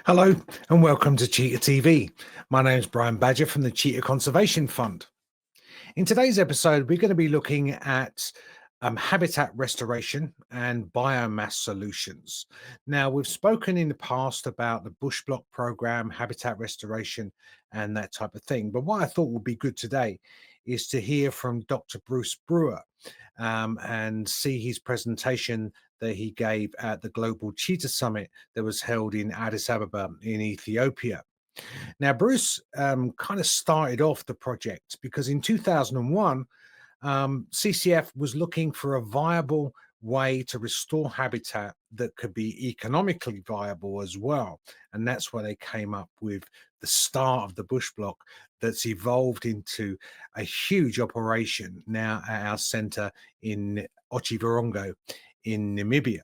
Hello and welcome to Cheetah TV. My name is Brian Badger from the Cheetah Conservation Fund. In today's episode, we're going to be looking at habitat restoration and biomass solutions. Now, we've spoken in the past about the bush block program, habitat restoration, and that type of thing. But what I thought would be good today is to hear from Dr. Bruce Brewer and see his presentation that he gave at the Global Cheetah Summit that was held in Addis Ababa in Ethiopia. Now, Bruce kind of started off the project because in 2001, CCF was looking for a viable way to restore habitat that could be economically viable as well. And that's where they came up with the start of the bush block that's evolved into a huge operation now at our center in Ochivarongo in Namibia.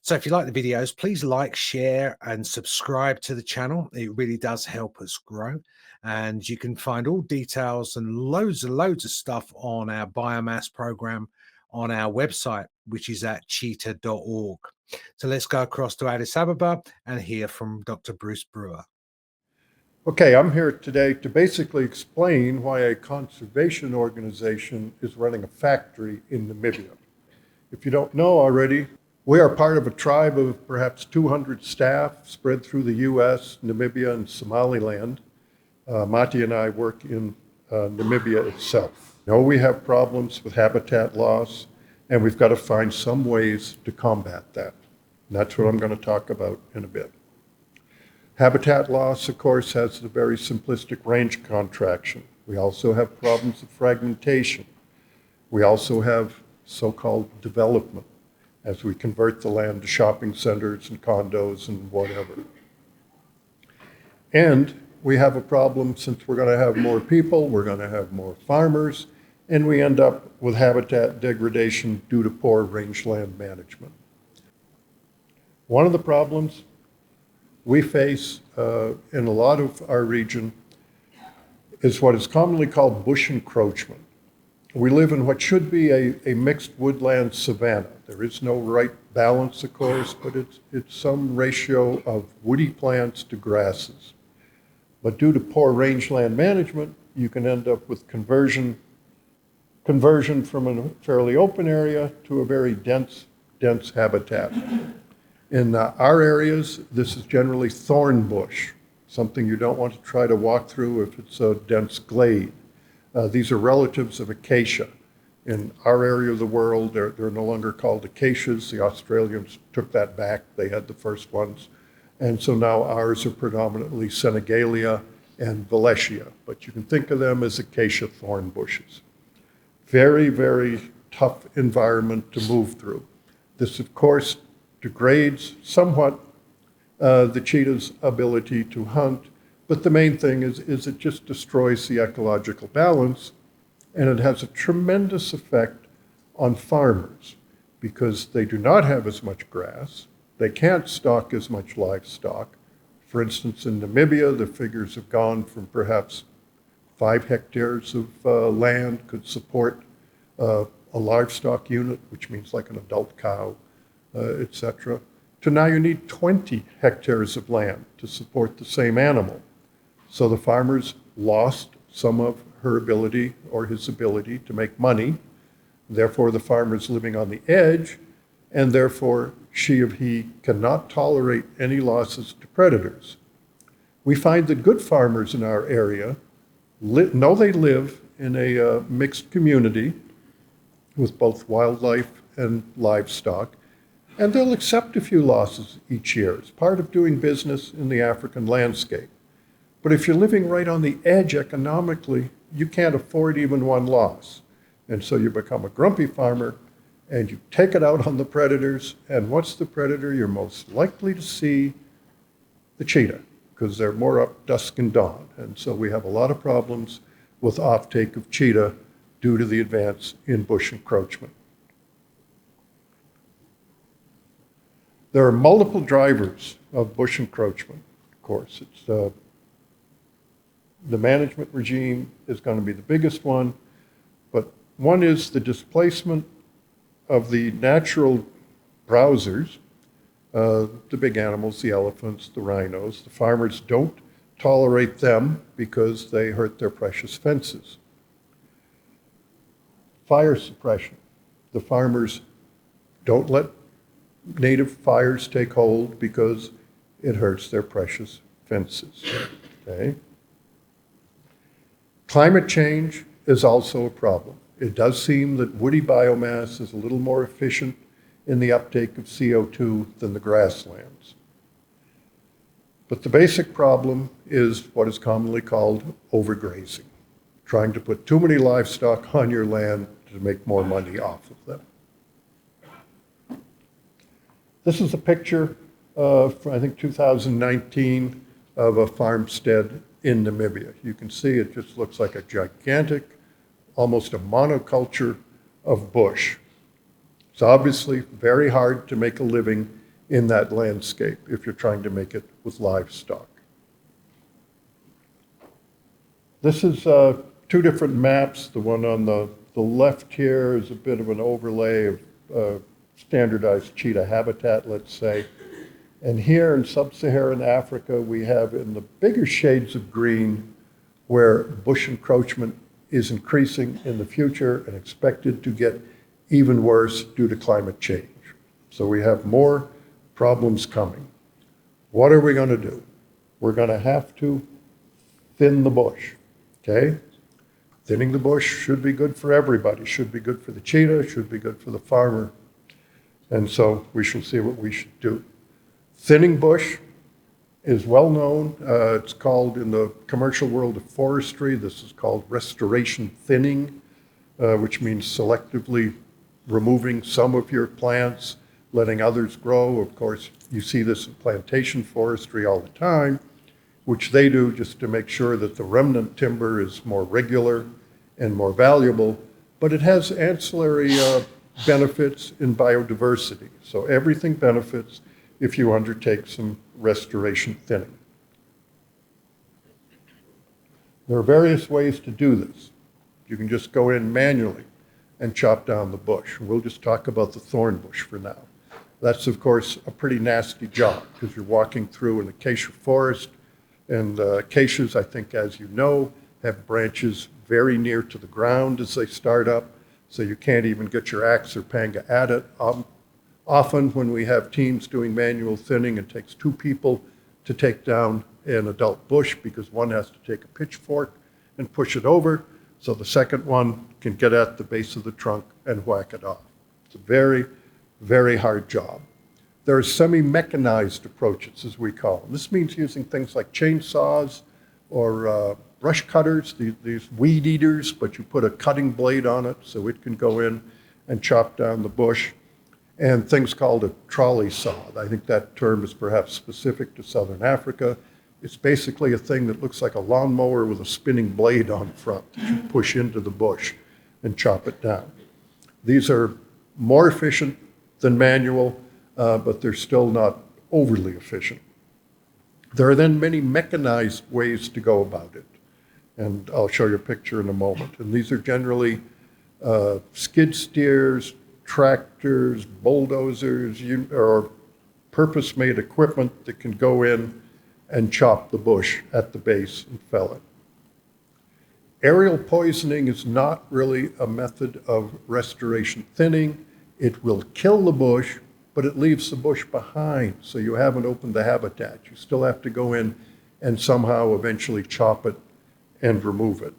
So if you like the videos, please like, share, and subscribe to the channel. It really does help us grow. And you can find all details and loads of stuff on our biomass program on our website, which is at cheetah.org. So let's go across to Addis Ababa and hear from Dr. Bruce Brewer. Okay, I'm here today to basically explain why a conservation organization is running a factory in Namibia. If you don't know already, we are part of a tribe of perhaps 200 staff spread through the US, Namibia, and Somaliland. Mati and I work in Namibia itself. We have problems with habitat loss, and we've got to find some ways to combat that. And that's what I'm going to talk about in a bit. Habitat loss, of course, has the very simplistic range contraction. We also have problems of fragmentation. We also have so-called development as we convert the land to shopping centers and condos and whatever. And we have a problem since we're going to have more people, we're going to have more farmers, and we end up with habitat degradation due to poor rangeland management. One of the problems we face in a lot of our region is what is commonly called bush encroachment. We live in what should be a mixed woodland savanna. There is no right balance, of course, but it's some ratio of woody plants to grasses. But due to poor rangeland management, you can end up with conversion from a fairly open area to a very dense habitat. In our areas, this is generally thorn bush, something you don't want to try to walk through if it's a dense glade. These are relatives of acacia. In our area of the world, they're no longer called acacias. The Australians took that back. They had the first ones. And so now ours are predominantly Senegalia and Valencia, but you can think of them as acacia thorn bushes. Very, very tough environment to move through. This, of course, degrades somewhat the cheetah's ability to hunt, but the main thing is it just destroys the ecological balance, and it has a tremendous effect on farmers because they do not have as much grass. They can't stock as much livestock. For instance, in Namibia, the figures have gone from perhaps 5 hectares of land could support a livestock unit, which means like an adult cow, etc., to now you need 20 hectares of land to support the same animal. So the farmers lost some of her ability or his ability to make money. Therefore, the farmer's living on the edge, and therefore she or he cannot tolerate any losses to predators. We find that good farmers in our area know they live in a mixed community with both wildlife and livestock, and they'll accept a few losses each year. It's part of doing business in the African landscape. But if you're living right on the edge economically, you can't afford even one loss. And so you become a grumpy farmer and you take it out on the predators. And what's the predator you're most likely to see? The cheetah, because they're more up dusk and dawn. And so we have a lot of problems with offtake of cheetah due to the advance in bush encroachment. There are multiple drivers of bush encroachment, of course. It's the management regime is going to be the biggest one, but one is the displacement of the natural browsers the big animals, the elephants, the rhinos. The farmers don't tolerate them because they hurt their precious fences. Fire suppression. The farmers don't let native fires take hold because it hurts their precious fences. Okay? Climate change is also a problem. It does seem that woody biomass is a little more efficient in the uptake of CO2 than the grasslands. But the basic problem is what is commonly called overgrazing, trying to put too many livestock on your land to make more money off of them. This is a picture from, I think, 2019 of a farmstead in Namibia. You can see it just looks like a gigantic, almost a monoculture of bush. It's obviously very hard to make a living in that landscape if you're trying to make it with livestock. This is two different maps. The one on the left here is a bit of an overlay of standardized cheetah habitat, let's say. And here in sub-Saharan Africa, we have in the bigger shades of green where bush encroachment is increasing in the future and expected to get even worse due to climate change. So we have more problems coming. What are we going to do? We're going to have to thin the bush, okay? Thinning the bush should be good for everybody, should be good for the cheetah, should be good for the farmer. And so we shall see what we should do. Thinning bush is well known. It's called in the commercial world of forestry, this is called restoration thinning, which means selectively removing some of your plants, letting others grow. Of course, you see this in plantation forestry all the time, which they do just to make sure that the remnant timber is more regular and more valuable, but it has ancillary benefits in biodiversity. So everything benefits if you undertake some restoration thinning. There are various ways to do this. You can just go in manually and chop down the bush. We'll just talk about the thorn bush for now. That's, of course, a pretty nasty job because you're walking through an acacia forest, and acacias, I think, as you know, have branches very near to the ground as they start up, so you can't even get your axe or panga at it. Often when we have teams doing manual thinning, it takes two people to take down an adult bush because one has to take a pitchfork and push it over, so the second one can get at the base of the trunk and whack it off. It's a very, very hard job. There are semi-mechanized approaches, as we call them. This means using things like chainsaws or brush cutters, these weed eaters, but you put a cutting blade on it so it can go in and chop down the bush. And things called a trolley saw. I think that term is perhaps specific to Southern Africa. It's basically a thing that looks like a lawnmower with a spinning blade on front that you push into the bush and chop it down. These are more efficient than manual, but they're still not overly efficient. There are then many mechanized ways to go about it. And I'll show you a picture in a moment. And these are generally skid steers, tractors, bulldozers, or purpose-made equipment that can go in and chop the bush at the base and fell it. Aerial poisoning is not really a method of restoration thinning. It will kill the bush, but it leaves the bush behind, so you haven't opened the habitat. You still have to go in and somehow eventually chop it and remove it.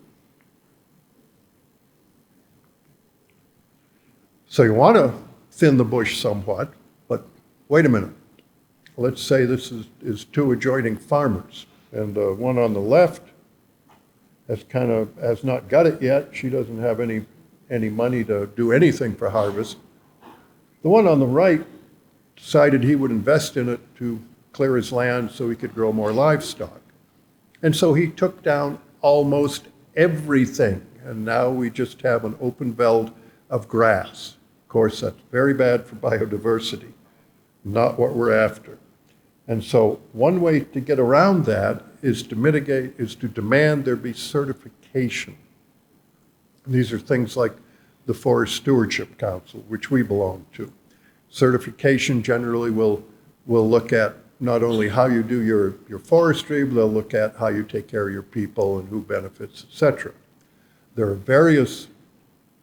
So you want to thin the bush somewhat, but wait a minute. Let's say this is two adjoining farmers, and one on the left has not got it yet. She doesn't have any money to do anything for harvest. The one on the right decided he would invest in it to clear his land so he could grow more livestock. And so he took down almost everything, and now we just have an open belt of grass. Of course, that's very bad for biodiversity, not what we're after. And so one way to get around that is to demand there be certification. These are things like the Forest Stewardship Council, which we belong to. Certification generally will will look at not only how you do your forestry, but they'll look at how you take care of your people and who benefits, et cetera. There are various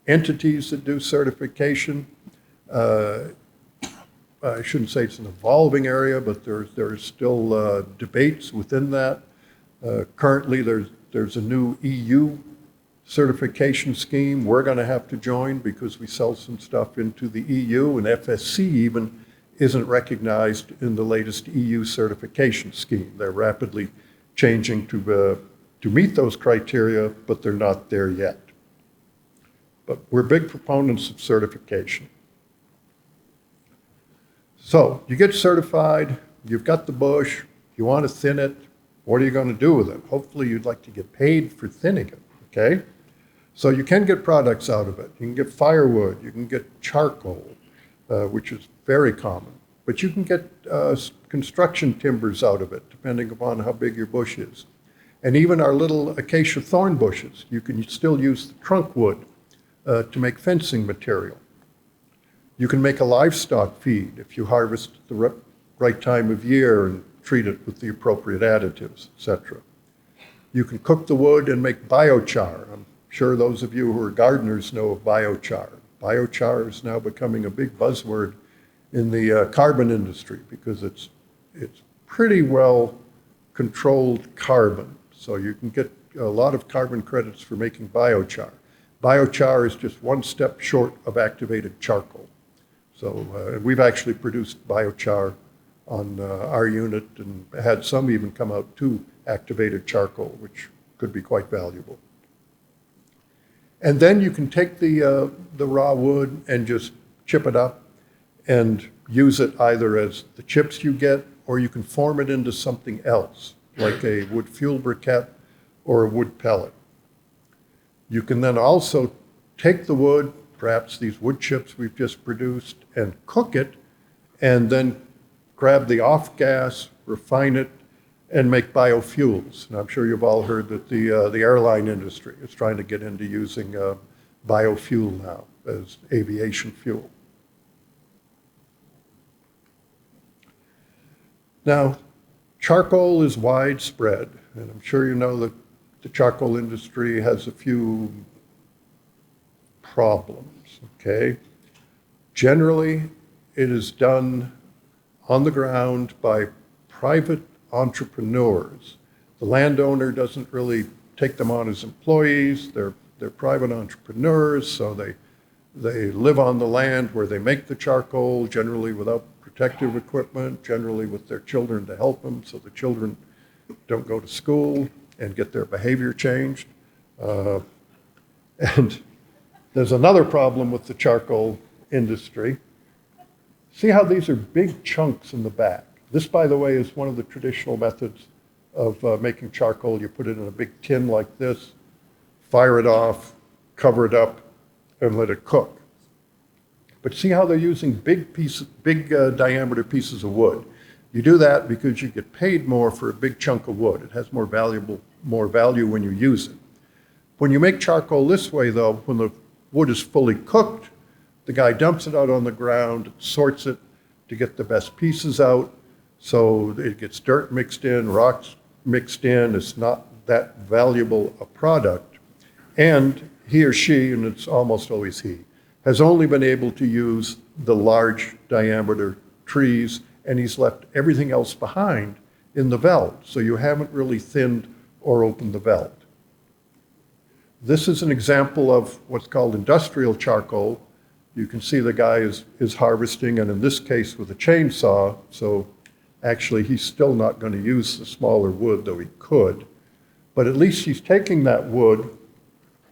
entities that do certification. I shouldn't say it's an evolving area, but there's still debates within that. Currently, there's a new EU certification scheme we're going to have to join because we sell some stuff into the EU, and FSC even isn't recognized in the latest EU certification scheme. They're rapidly changing to meet those criteria, but they're not there yet. But we're big proponents of certification. So you get certified, you've got the bush, you want to thin it, what are you going to do with it? Hopefully you'd like to get paid for thinning it, okay? So you can get products out of it. You can get firewood, you can get charcoal, which is very common. But you can get construction timbers out of it, depending upon how big your bush is. And even our little acacia thorn bushes, you can still use the trunk wood to make fencing material. You can make a livestock feed if you harvest at the right time of year and treat it with the appropriate additives, etc. You can cook the wood and make biochar. I'm sure those of you who are gardeners know of biochar. Biochar is now becoming a big buzzword in the carbon industry because it's pretty well controlled carbon. So you can get a lot of carbon credits for making biochar. Biochar is just one step short of activated charcoal. So we've actually produced biochar on our unit and had some even come out to activated charcoal, which could be quite valuable. And then you can take the raw wood and just chip it up and use it either as the chips you get, or you can form it into something else, like a wood fuel briquette or a wood pellet. You can then also take the wood, perhaps these wood chips we've just produced, and cook it, and then grab the off gas, refine it, and make biofuels. And I'm sure you've all heard that the airline industry is trying to get into using biofuel now as aviation fuel. Now, charcoal is widespread, and I'm sure you know that the charcoal industry has a few problems, okay? Generally, it is done on the ground by private entrepreneurs. The landowner doesn't really take them on as employees. They're private entrepreneurs, so they live on the land where they make the charcoal, generally without protective equipment, generally with their children to help them, so the children don't go to school and get their behavior changed. And there's another problem with the charcoal industry. See how these are big chunks in the back? This, by the way, is one of the traditional methods of making charcoal. You put it in a big tin like this, fire it off, cover it up, and let it cook. But see how they're using big diameter pieces of wood. You do that because you get paid more for a big chunk of wood. It has more value when you use it. When you make charcoal this way, though, when the wood is fully cooked, the guy dumps it out on the ground, sorts it to get the best pieces out, so it gets dirt mixed in, rocks mixed in. It's not that valuable a product. And he or she, and it's almost always he, has only been able to use the large diameter trees, and he's left everything else behind in the veldt. So you haven't really thinned or opened the veldt. This is an example of what's called industrial charcoal. You can see the guy is harvesting, and in this case with a chainsaw, so actually he's still not going to use the smaller wood, though he could. But at least he's taking that wood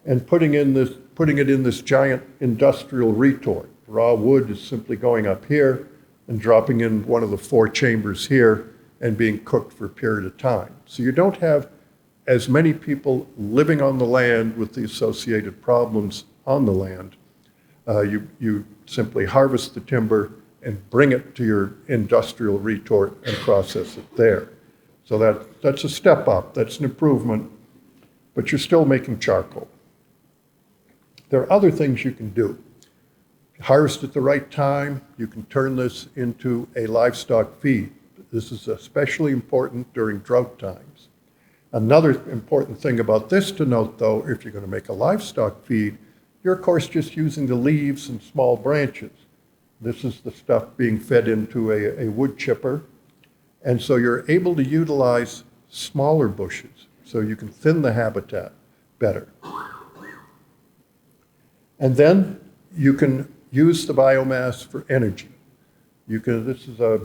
and putting it in this giant industrial retort. Raw wood is simply going up here and dropping in one of the 4 chambers here and being cooked for a period of time. So you don't have as many people living on the land with the associated problems on the land. You simply harvest the timber and bring it to your industrial retort and process it there. So that's a step up, that's an improvement, but you're still making charcoal. There are other things you can do. Harvest at the right time, you can turn this into a livestock feed. This is especially important during drought times. Another important thing about this to note, though, if you're going to make a livestock feed, you're of course just using the leaves and small branches. This is the stuff being fed into a wood chipper. And so you're able to utilize smaller bushes so you can thin the habitat better. And then you can use the biomass for energy. This is a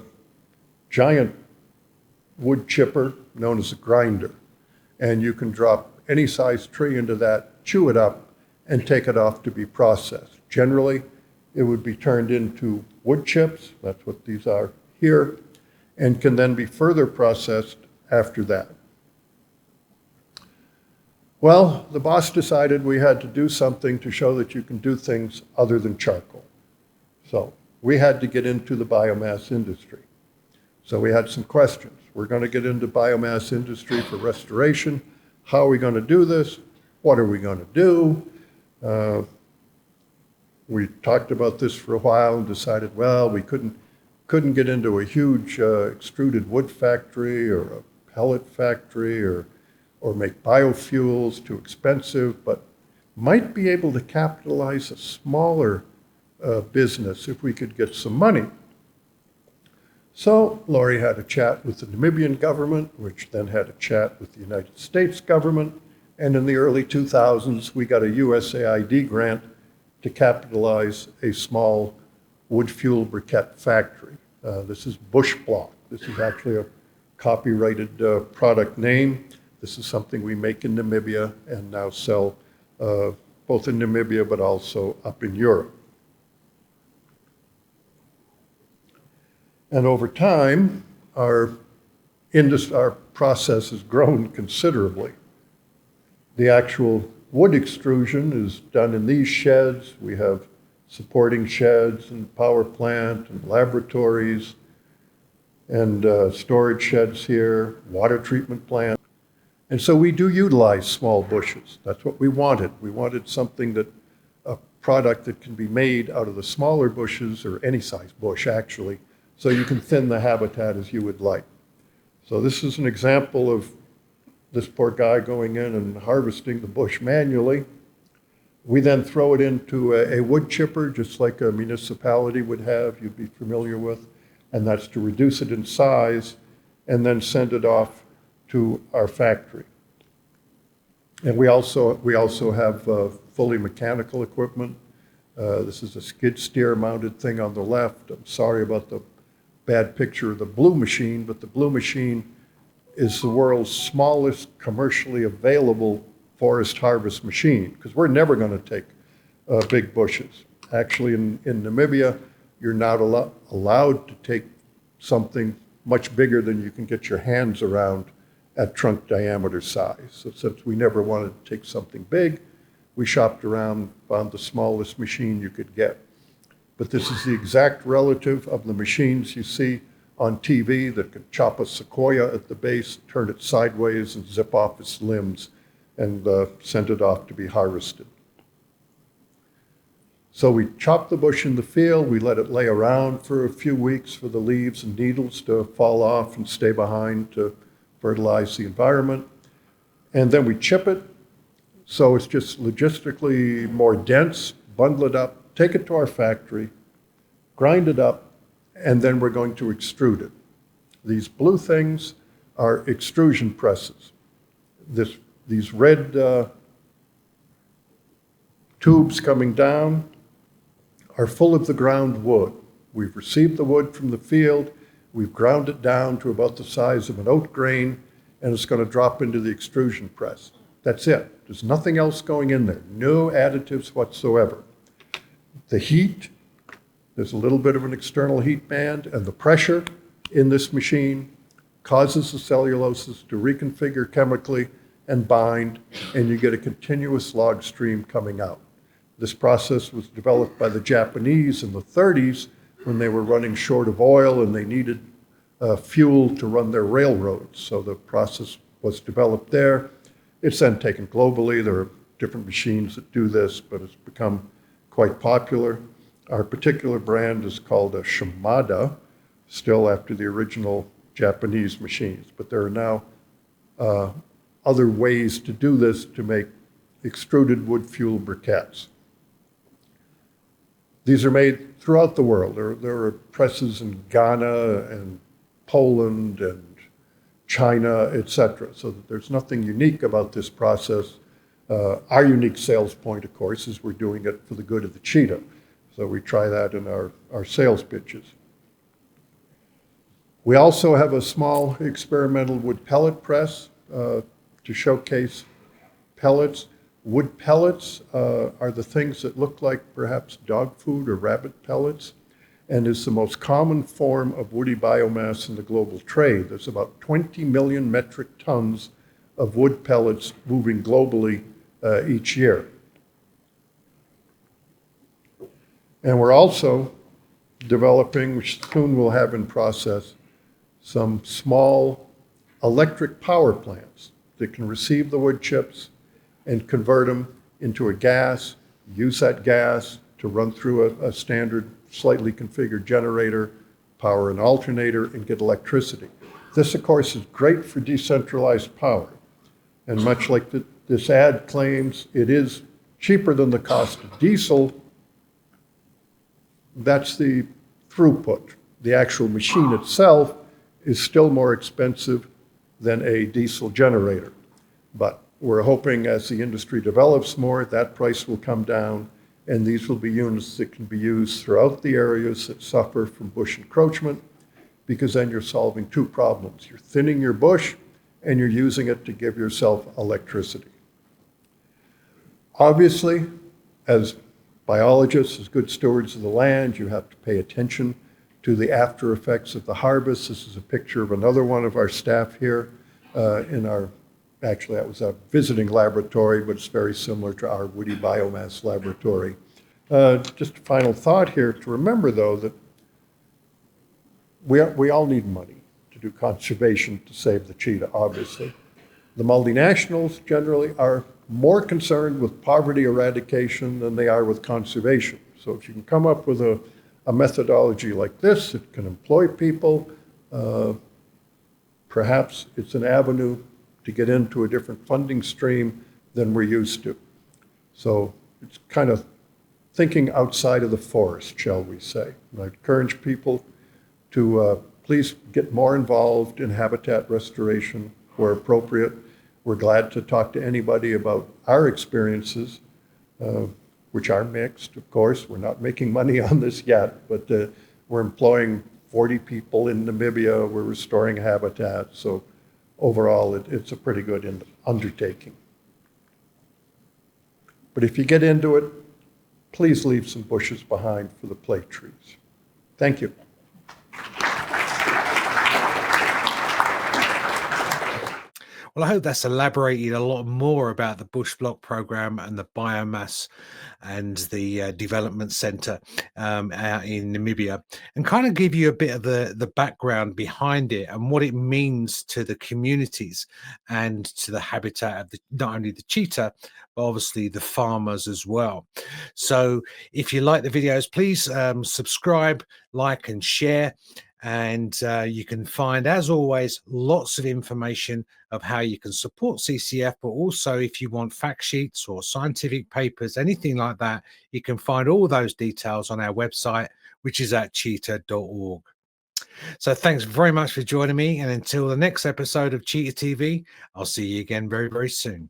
giant wood chipper known as a grinder. And you can drop any size tree into that, chew it up, and take it off to be processed. Generally, it would be turned into wood chips, that's what these are here, and can then be further processed after that. Well, the boss decided we had to do something to show that you can do things other than charcoal. So we had to get into the biomass industry. So we had some questions. We're going to get into biomass industry for restoration. How are we going to do this? What are we going to do? We talked about this for a while and decided, well, we couldn't get into a huge extruded wood factory or a pellet factory or make biofuels, too expensive, but might be able to capitalize a smaller business if we could get some money. So Laurie had a chat with the Namibian government, which then had a chat with the United States government, and in the early 2000s, we got a USAID grant to capitalize a small wood fuel briquette factory. This is Bush Block. This is actually a copyrighted product name. This is something we make in Namibia and now sell both in Namibia but also up in Europe. And over time, our process has grown considerably. The actual wood extrusion is done in these sheds. We have supporting sheds and power plant and laboratories and storage sheds here, water treatment plant. And so we do utilize small bushes. That's what we wanted. We wanted something a product that can be made out of the smaller bushes, or any size bush actually, so you can thin the habitat as you would like. So this is an example of this poor guy going in and harvesting the bush manually. We then throw it into a wood chipper, just like a municipality would have, you'd be familiar with, and that's to reduce it in size and then send it off to our factory. And we also have fully mechanical equipment. This is a skid steer mounted thing on the left. I'm sorry about the bad picture of the blue machine, but the blue machine is the world's smallest commercially available forest harvest machine, because we're never going to take big bushes. Actually, in Namibia, you're not allowed to take something much bigger than you can get your hands around at trunk diameter size. So since we never wanted to take something big, we shopped around, found the smallest machine you could get. But this is the exact relative of the machines you see on TV that can chop a sequoia at the base, turn it sideways, and zip off its limbs and send it off to be harvested. So we chop the bush in the field, we let it lay around for a few weeks for the leaves and needles to fall off and stay behind to fertilize the environment. And then we chip it, so it's just logistically more dense, bundle it up, take it to our factory, grind it up, and then we're going to extrude it. These blue things are extrusion presses. These red tubes coming down are full of the ground wood. We've received the wood from the field, we've ground it down to about the size of an oat grain, and it's going to drop into the extrusion press. That's it. There's nothing else going in there, no additives whatsoever. The heat, there's a little bit of an external heat band, and the pressure in this machine causes the celluloses to reconfigure chemically and bind, and you get a continuous log stream coming out. This process was developed by the Japanese in the 30s when they were running short of oil and they needed fuel to run their railroads. So the process was developed there. It's then taken globally. There are different machines that do this, but it's become quite popular. Our particular brand is called a Shimada, still after the original Japanese machines, but there are now other ways to do this to make extruded wood fuel briquettes. These are made throughout the world. There are presses in Ghana and Poland and China, etc. So that there's nothing unique about this process. Our unique sales point, of course, is we're doing it for the good of the cheetah. So we try that in our sales pitches. We also have a small experimental wood pellet press to showcase pellets. Wood pellets are the things that look like perhaps dog food or rabbit pellets, and is the most common form of woody biomass in the global trade. There's about 20 million metric tons of wood pellets moving globally each year. And we're also developing, which soon we'll have in process, some small electric power plants that can receive the wood chips and convert them into a gas, use that gas to run through a standard slightly configured generator, power an alternator, and get electricity. This, of course, is great for decentralized power. And much like this ad claims, it is cheaper than the cost of diesel. That's the throughput. The actual machine itself is still more expensive than a diesel generator. But we're hoping as the industry develops more, that price will come down, and these will be units that can be used throughout the areas that suffer from bush encroachment, because then you're solving two problems. You're thinning your bush, and you're using it to give yourself electricity. Obviously, as biologists, as good stewards of the land, you have to pay attention to the after effects of the harvest. This is a picture of another one of our staff here in our, actually that was a visiting laboratory, but it's very similar to our woody biomass laboratory. Just a final thought here to remember though that we all need money to do conservation to save the cheetah, obviously. The multinationals generally are more concerned with poverty eradication than they are with conservation. So if you can come up with a methodology like this that can employ people, perhaps it's an avenue to get into a different funding stream than we're used to. So it's kind of thinking outside of the forest, shall we say. And I encourage people to please get more involved in habitat restoration where appropriate. We're glad to talk to anybody about our experiences, which are mixed, of course. We're not making money on this yet, but we're employing 40 people in Namibia. We're restoring habitat. So overall, it's a pretty good undertaking. But if you get into it, please leave some bushes behind for the play trees. Thank you. Well, I hope that's elaborated a lot more about the Bush Block program and the biomass and the development center out in Namibia, and kind of give you a bit of the background behind it and what it means to the communities and to the habitat of not only the cheetah, but obviously the farmers as well. So if you like the videos, please subscribe, like, and share. And you can find, as always, lots of information of how you can support CCF, but also if you want fact sheets or scientific papers, anything like that, you can find all those details on our website, which is at cheetah.org. So thanks very much for joining me. And until the next episode of Cheetah TV, I'll see you again very, very soon.